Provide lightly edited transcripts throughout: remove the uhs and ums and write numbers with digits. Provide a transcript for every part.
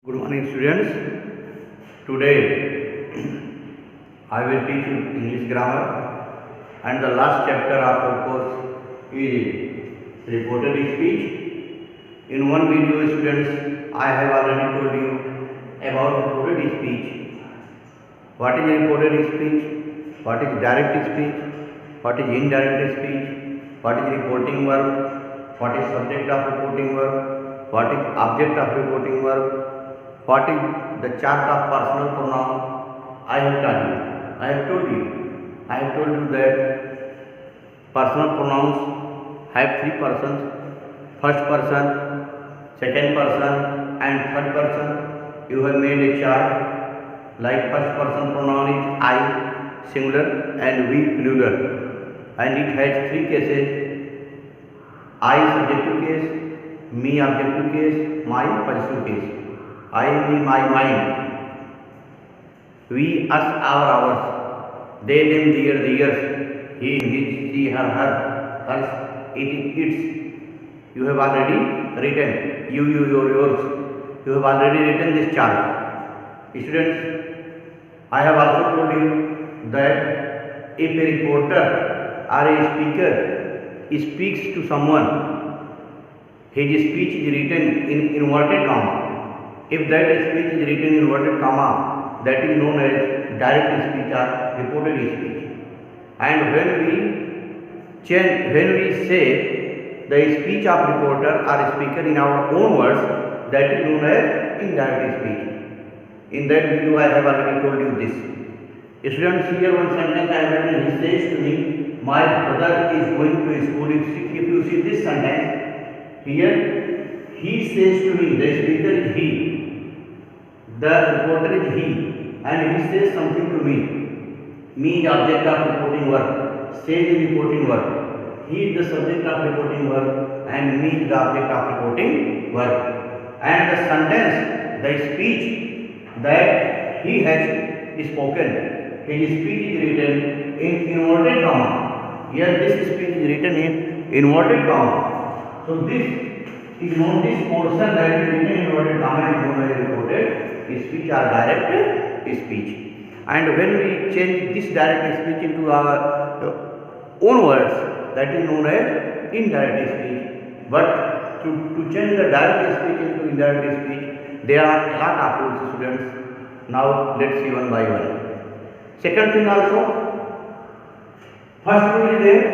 Good morning, students. Today I will teach you English grammar, and the last chapter of our course is reported speech. In one video, students, I have already told you about reported speech. What is reported speech? What is direct speech? What is indirect speech? What is reporting verb? What is subject of reporting verb? What is object of reporting verb? What is the chart of personal pronoun? I have told you. I have told you. I have told you that personal pronouns have three persons: first person, second person, and third person. You have made a chart like first person pronoun is I singular and we plural, and it has three cases: I subjective case, me objective case, my possessive case. I, me, my, mine. We, us, ours. They, them, theirs. He, his, she, her, hers, its. You have already written. You, yours. You have already written this chart. Students, I have also told you that if a reporter or a speaker speaks to someone, his speech is written in inverted comma. If that speech is written in inverted comma, that is known as direct speech or reported speech. And when we say the speech of reporter or speaker in our own words, that is known as indirect speech. In that video, I have already told you this. Students, here one sentence I have written. He says to me, "My brother is going to school." If you see this sentence here, he says to me. The speaker is he. The reporter is he, and he says something to me. Me is the object of reporting verb. Says is reporting verb. He is the subject of reporting verb, and me is the object of reporting verb. And the sentence, the speech that he has spoken, his speech is written in inverted comma. Here, this speech is written in inverted comma. So this is known, this portion that is written in inverted comma is known as reported speech or direct speech. And when we change this direct speech into our own words, that is known as indirect speech. But to change the direct speech into indirect speech, there are a lot of rules, students. Now let's see one by one. Second thing also, first rule is there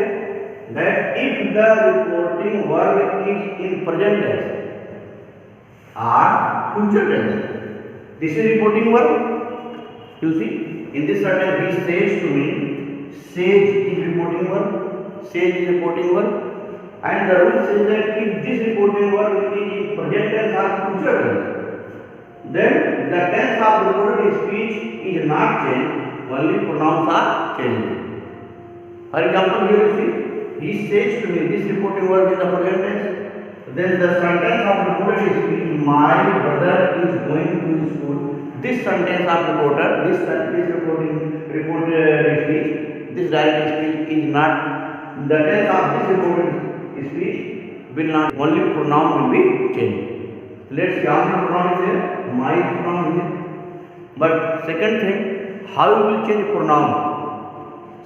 that if the reporting verb is in present tense or future tense, this is reporting verb. You see, in this sentence, he says to me. Says is reporting verb. Says is reporting verb. And the rule says that if this reporting verb is in present tense or future tense, then the tense of reported speech is not changed. Only pronouns are changed. For example, here you see, he says to me. This reporting verb is the present tense. Then the sentence of reported speech, my brother is going to school. This sentence of reporter, this reported speech, this direct speech is not, the tense of this reported speech will not, only pronoun will be changed. Let's see how many pronoun is there, my pronoun is there. But second thing, how you will change pronoun?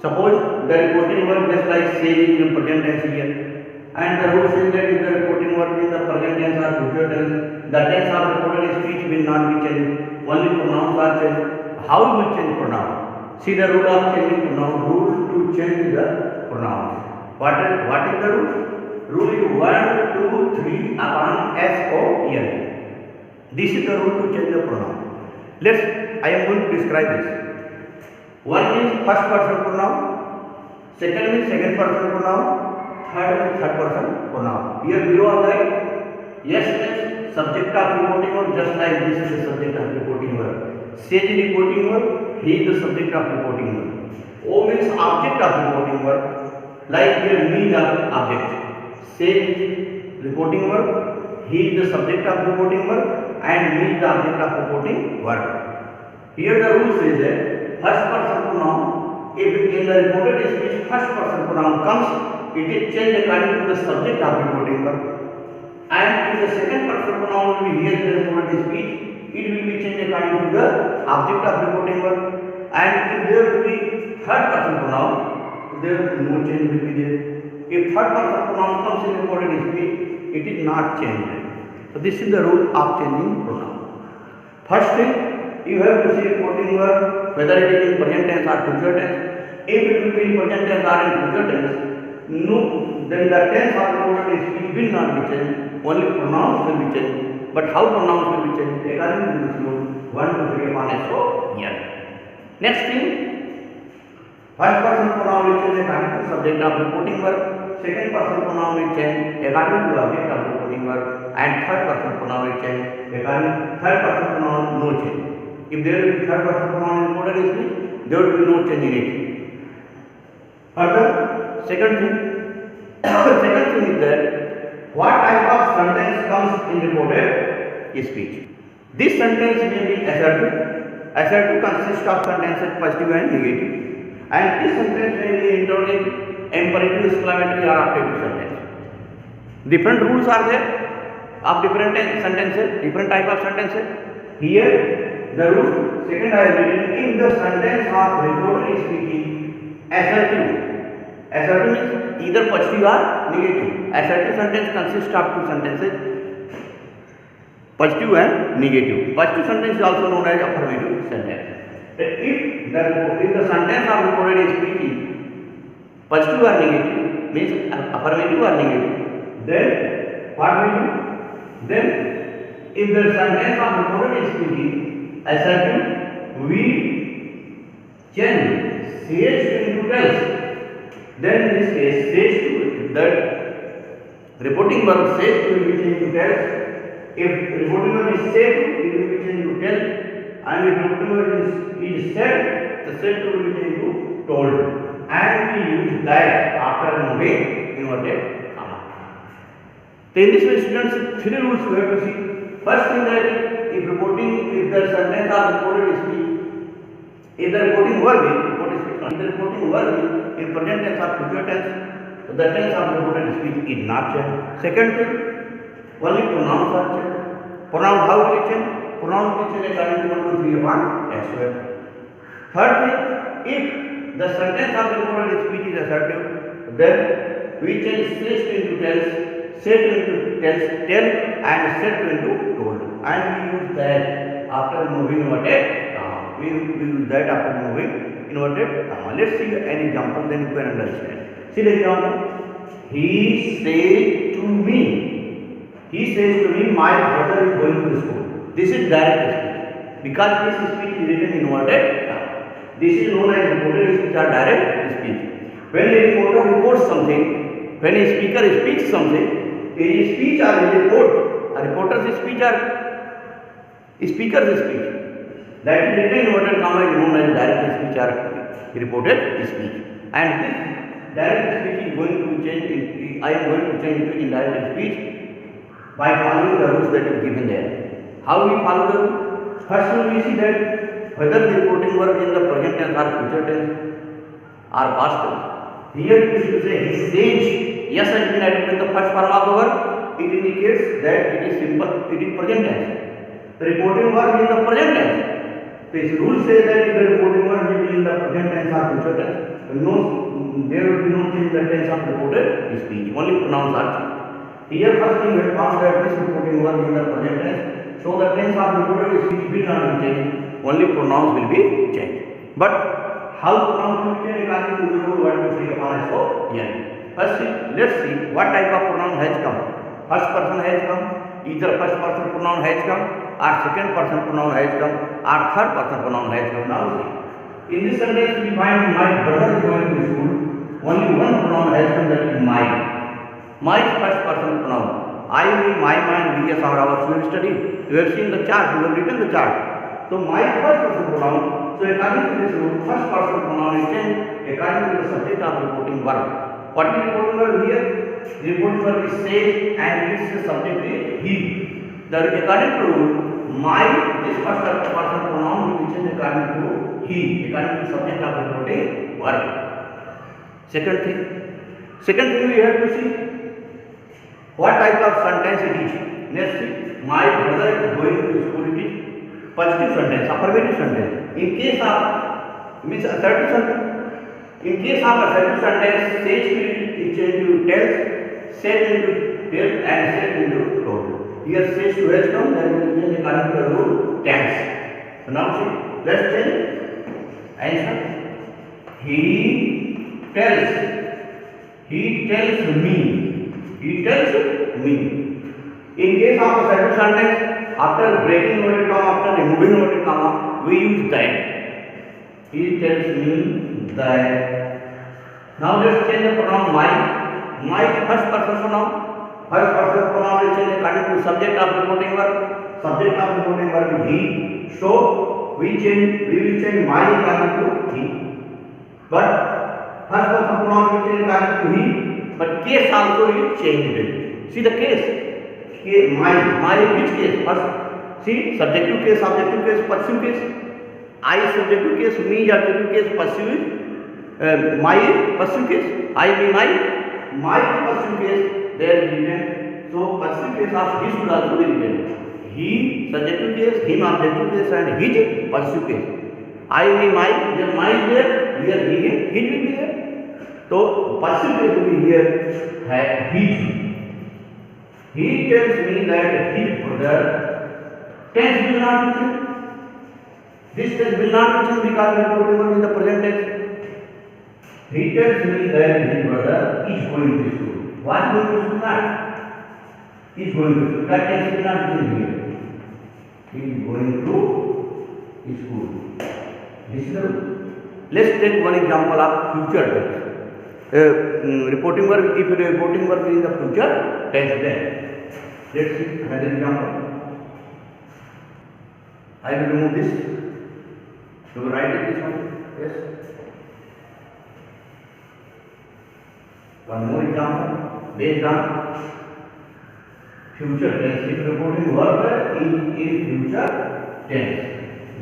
Suppose the reporting verb just like say is in present tense here. And the rule says that if the reporting verb in the present tense or future tense, the tense of reported speech will not be changed. Only pronouns are changed. How you will change pronoun? See the rule of changing pronoun. Rule to change the pronouns. What is the rule? Rule is 1, 2, 3 upon S-O-N. This is the rule to change the pronoun. I am going to describe this. One is first person pronoun. Second is second person pronoun. Third person pronoun. Here below are that yes means subject of reporting verb, just like this is the subject of reporting verb. Says is reporting verb, he is the subject of reporting verb. O means object of reporting verb, like here me is the object. Says is reporting verb, he is the subject of reporting verb, and me is the object of reporting verb. Here the rule says that first person pronoun, if in the reported speech first person pronoun comes, it is changed according to the subject of reporting verb. And if the second person pronoun will be here in the reported speech, to the object of reporting verb. And if there will be third person pronoun, there will be no change will be there. If third person pronoun comes in reported speech, it is not changed. So this is the rule of changing pronoun. First thing, you have to see reporting verb, whether it is in present tense or future tense. If it will be in present tense or in future tense, no, then the tense of reported speech will not be changed. Only pronouns will be changed. But how pronouns will be changed? According to this rule, 1, 2, 3 upon S. So, here. Next thing, first person pronoun will change according to subject of reporting verb. Second person pronoun will change according to object of reporting verb. And third person pronoun will change according to third person pronoun, no change. If there will be third person pronoun in reported speech, there will be no change in it. Further, second thing is that what type of sentence comes in reported speech. This sentence may be assertive. Assertive consists of sentences positive and negative. And this sentence may be interrogative, imperative, exclamatory or optative sentence. Different rules are there of different sentences, different type of sentences. Here the rule, second I have written, if the sentence of reported speaking assertive. Assertive means either positive or negative. Assertive sentence consists of two sentences, positive and negative. Positive sentence is also known as affirmative sentence. If the sentence of reported speech is positive or negative, means affirmative or negative, then what we do? Then if the sentence of reported speech is assertive, we change says into tells. Then in this case, says to that reporting verb says to will be changed to tells. If reporting verb is said to, it will be changed to tell. And if reporting verb is said, the said to will be changed to told. And we use that after moving inverted comma. So in this way, students, three rules we have to see. First thing that if the sentence of reported speech, if the reporting verb is in present tense or future tense, the tense of reported speech is not changed. Second thing, only pronouns are changed. Pronoun how will it change? Pronoun will change according to 1, 2, 3 upon S. Third thing, if the sentence of reported speech is assertive, then we change says into tells, said into tells, tell, and said into told. And we use that after moving inverted comma. We use that after moving inverted comma. Let's see an example, then you can understand. See the example. He said to me. He says to me, my brother is going to school. This is direct speech. Because this speech is written in inverted comma. This is known as reported speech or direct speech. When a reporter reports something, when a speaker speaks something, a speech or a report, a reporter's speech or a speaker's speech, that is written in inverted comma is known as direct speech or reported speech. And this direct speech is going to change, I am going to change into indirect speech by following the rules that is given there. How we follow the rule? First we see that whether the reporting verb in the present tense or future tense or past tense. Here we should say he says, yes has been added with the first form of the verb. It indicates that it is simple, it is present tense. The reporting verb in the present tense. This rule says that if the reporting verb will be in the present tense or future tense, there will be no change in the tense of reported speech. Only pronouns are changed. Here first thing we have found that this reporting verb in the present tense, so the tense of reported speech will not be changed. Only pronouns will be changed. But how pronouns will be changed according to the rule 1, 2, 3 upon S. So here. First let's see what type of pronoun has come. First person has come, either first person pronoun has come, or second person pronoun has come, or third person pronoun has come. Now see. In this sentence we find my brother is going to school. Only one pronoun has come, that is my. My first person pronoun. I, me, my, mine, we, yes, our student study. You have seen the chart, you have written the chart. So my first person pronoun. So according to this rule, first person pronoun is changed according to the subject of reporting verb. What is reporting verb here? Reporting verb is said and its subject is he. According to rule, my, this first person pronoun will be changed according to he, according to the subject of reporting verb. Second thing we have to see what type of sentence it is. Next, my brother is going to school, it is positive sentence, affirmative sentence. In case of means assertive sentence. In case of assertive sentence, says to is changed to tells, said into tell, and said into told. Here says to has come, that will change according to the rule tells. So now see, let's change answer. He tells me. He tells me. In case of assertive sentence, after breaking inverted comma, after removing inverted comma, we use that. He tells me that. Now let's change the pronoun my. My is first person pronoun. First person pronoun will change according to subject of reporting verb. Subject of reporting verb is he. So we will change my according to he. But first person pronoun will change according to he. But case also is changed. See the case. My which case? First, see subjective case, objective case, passive case. I is subjective case, me is objective case, passive is my is passive case. I mean my is passive case. There is written. So passive case of he should also be written. He subjective case, him objective case, and his passive case. I mean my is there. Here he will be there. So passive case will be here. His. He tells me that his brother. Tense will not be changed. This tense will not be changed because we are talking in the present tense. He tells me that his brother is going to school. Why going to school? Not. He is going to school. That tense will not be changed here. He is going to school. This is the. Let's take one example of future tense. Reporting verb. If the reporting verb is in the future tense, then let's see another example. I will remove this. You will write it this one. Yes. One more example based on future tense. If reporting verb is in future tense,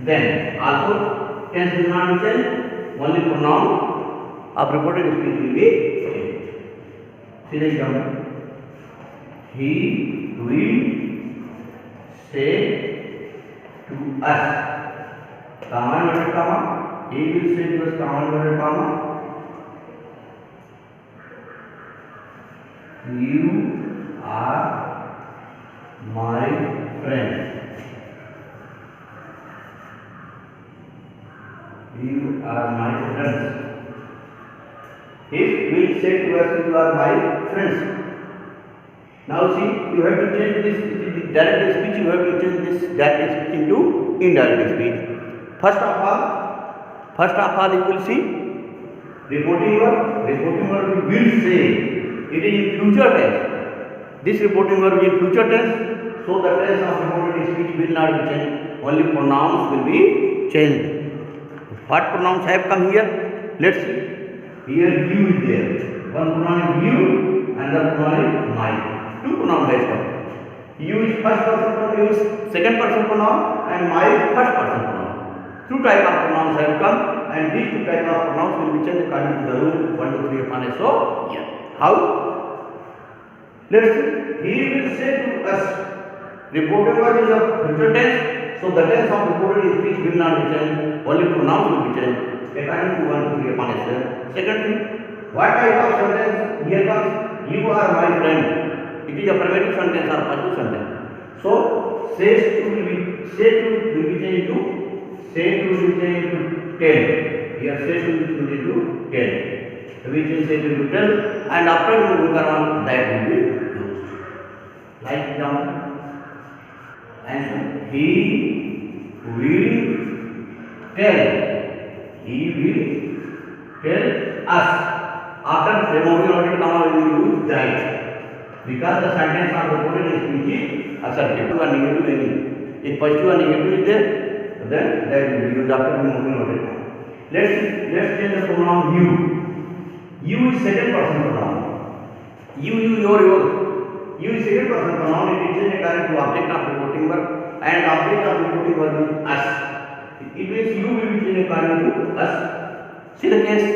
then also tense will not be changed. Only pronoun of reported speech will be changed. See the example. He will say to us. Comma inverted comma. He will say to us. Comma inverted comma. You are my friend. You are my friends. If we say to us, you are my friends. Now see, you have to change this direct speech. You have to change this direct speech into indirect speech. First of all, you will see reporting verb. Reporting verb will say. It is in future tense. This reporting verb is in future tense. So the tense of reported speech will not be changed. Only pronouns will be changed. What pronouns have come here? Let's see. Here you is there. One pronoun is you and the pronoun is my. Two pronouns have come. You is first person pronoun, you is second person pronoun, and my is first person pronoun. Two type of pronouns have come, and these two type of pronouns will be changed according to the rule 1, 2, 3 upon so. Yeah. How? Let's see. He will say to us. Reported verb is of future tense, so the tense of reported speech will not be changed. Only pronouns will be changed according to 1, 2, 3 upon S. Second thing, what type of sentence here comes? You are my friend. It is affirmative sentence or passive sentence. So says to will be changed to tell. Here says to will be changed to tell. We can say to tell, and after we will around that will be used. Like example, and he will tell. He will tell us. After removing inverted comma, we will use that because the sentence of reported speech is assertive or negative any. If positive or negative is there, then that will be used after removing inverted comma. Let's change the pronoun you. You is second person pronoun. You, your. You is second person pronoun. It is changed according to object of reporting verb, and object of reporting verb is us. It means you will be changed according to us. See the case.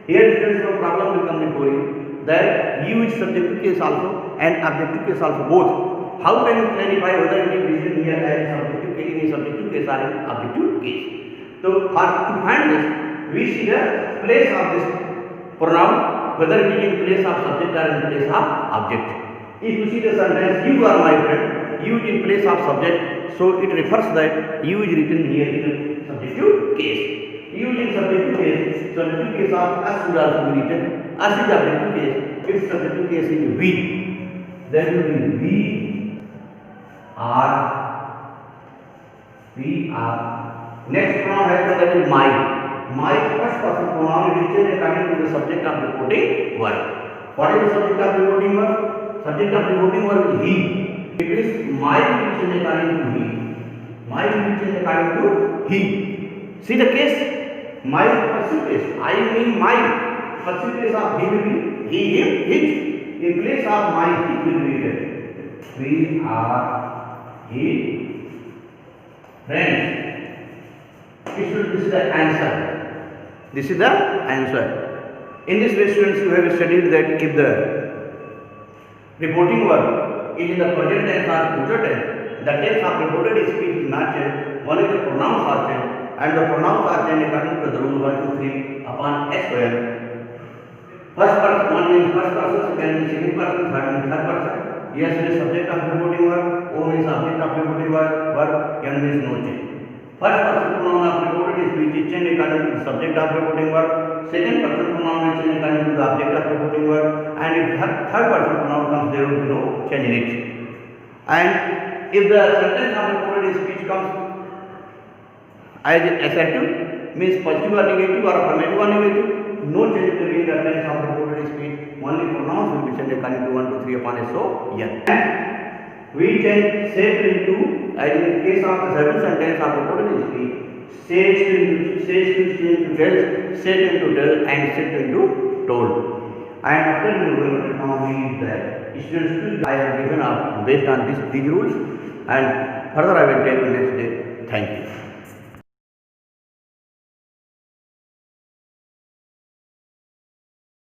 Here no problem will come before you. That you is subjective case also and objective case also both. How can you clarify whether it is written here as subjective case, in subjective case or in objective case. So for to find this, we see the place of this pronoun, whether it is in place of subject or in place of object. If you see the sentence, you are my friend, you is in place of subject, so it refers that you is written here in subjective case. You is in subjective case of us should also be written. Us is objective case. If subjective case is we, then will be we are. Next pronoun that is my. My first person pronoun is written according to the subject of reporting verb. What is the subject of reporting verb? Subject of reporting verb is he. It is my written according to he. My written according to he. See the case. My passive case. I mean my. Passive case of he will be he, him, his. In place of my, he will be written. We are his friends. This is the answer. This is the answer. In this way, students, you have studied that if the reporting verb is in the present tense or future tense, the tense of reported speech is not changed. Only the pronouns are changed, and the pronouns are changed according to the rule 1, 2, 3 upon S square. First person, one means first person, second means second person, third means third person. Yes is subject of reporting verb, O means object of reporting verb, N means no change. First person pronoun of reported speech is changed according to the subject of reporting verb. Second person pronoun is changed according to the object of reporting verb. And if third person pronoun comes, there will be no change in it. And if the sentence of reported speech comes as assertive, means positive or negative or affirmative or negative, no change will be in the tense of reported speech. Only pronouns will be changed according to 1, 2, 3 upon SO. Yes. We change set into, as in the case of the certain sentence of reported speech, set into tells, set into tell, and set into told. And after now we use that. Students, I have given up based on these rules, and further I will tell you next day. Thank you.